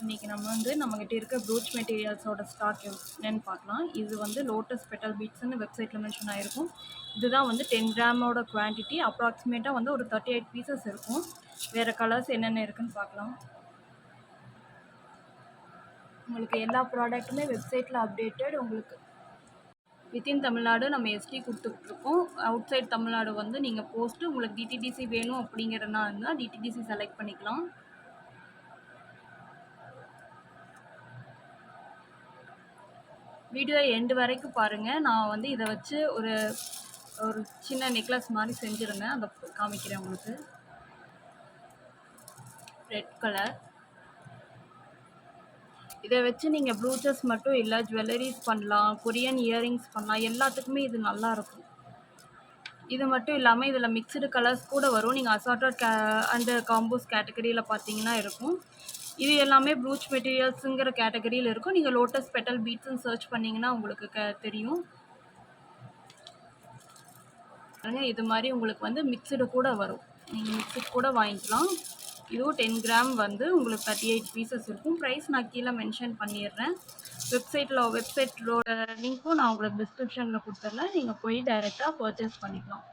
இன்றைக்கி நம்ம வந்து நம்மக்கிட்ட இருக்க ப்ரூச் மெட்டீரியல்ஸோட ஸ்டாக் என்னென்னு பார்க்கலாம். இது வந்து லோட்டஸ் பெட்டல் பீட்ஸ்னு வெப்சைட்டில் மென்ஷன் ஆகிருக்கும். இதுதான் வந்து 10 கிராமோட குவான்டிட்டி. அப்ராக்சிமேட்டாக வந்து ஒரு 38 பீசஸ் இருக்கும். வேறு கலர்ஸ் என்னென்ன இருக்குதுன்னு பார்க்கலாம். உங்களுக்கு எல்லா ப்ராடக்ட்டுமே வெப்சைட்டில் அப்டேட்டட். உங்களுக்கு வித்தின் தமிழ்நாடு நம்ம எஸ்டி கொடுத்துட்ருக்கோம். அவுட் சைட் தமிழ்நாடு வந்து நீங்கள் போஸ்ட்டு உங்களுக்கு டிடிடிசி வேணும் அப்படிங்கிறனா இருந்தால் டிடிடிசி செலக்ட் பண்ணிக்கலாம். வீடியோ எண்டு வரைக்கும் பாருங்கள். நான் வந்து இதை வச்சு ஒரு சின்ன நெக்லஸ் மாதிரி செஞ்சுருந்தேன். அதை காமிக்கிறேன் உங்களுக்கு. Red colour. இதை வச்சு நீங்கள் ப்ளூச்சஸ் மட்டும் இல்லை, ஜுவல்லரிஸ் பண்ணலாம், கொரியன் இயரிங்ஸ் பண்ணலாம். எல்லாத்துக்குமே இது நல்லாயிருக்கும். இது மட்டும் இல்லாமல் இதில் மிக்சடு கலர்ஸ் கூட வரும். நீங்கள் அசார்ட்டட் அண்டு காம்போஸ் கேட்டகரியில் பார்த்தீங்கன்னா இருக்கும். இது எல்லாமே ப்ரூச் மெட்டீரியல்ஸுங்கிற கேட்டகரியில் இருக்கும். நீங்கள் லோட்டஸ் பெட்டல் பீட்ஸ்ன்னு சர்ச் பண்ணிங்கன்னா உங்களுக்கு தெரியும். இது மாதிரி உங்களுக்கு வந்து மிக்சடு கூட வரும். நீங்கள் மிக்சடு கூட வாங்கிக்கலாம். இதுவும் 10 கிராம் வந்து உங்களுக்கு 38 பீசஸ் இருக்கும். ப்ரைஸ் நான் கீழே மென்ஷன் பண்ணிடுறேன். வெப்சைட்டோட லிங்க்கும் நான் உங்களுக்கு டிஸ்கிரிப்ஷனில் கொடுத்துட்றேன். நீங்கள் போய் டைரெக்டாக பர்ச்சேஸ் பண்ணிக்கலாம்.